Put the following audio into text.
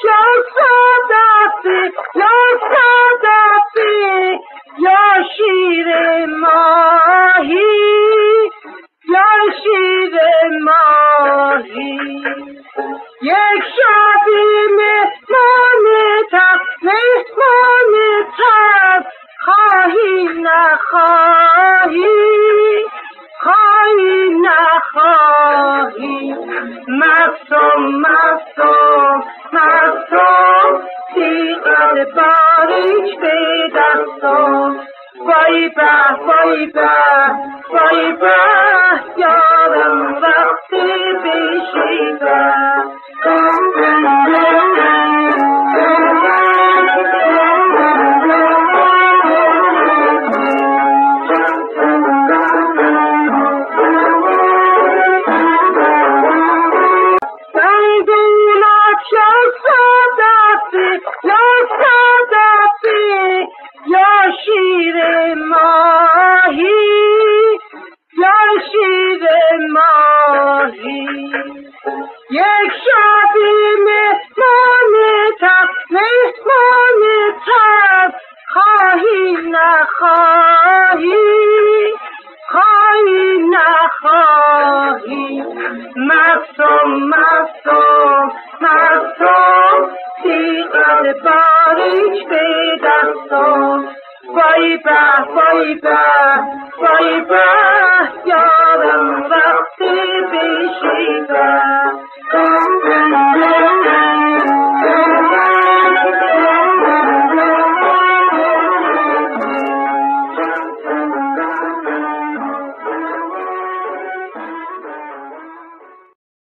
یا صدفی یا صدفی یا شیر ماهی یا شیر ماهی یک شبی مهمانتم خواهی نخواهی خواهی نخواهی مستم مستم مستم تیغت باریک به دستم وای به وای به وای به یارم وقتی بشیده یا شیر ماهی یا شیر ماهی یک شبی مهمانتم خواهی نخواهی خواهی نخواهی مستم مستم مستم تیغت باریک به دستم وای به وای به وای به یارم وقتی بشیده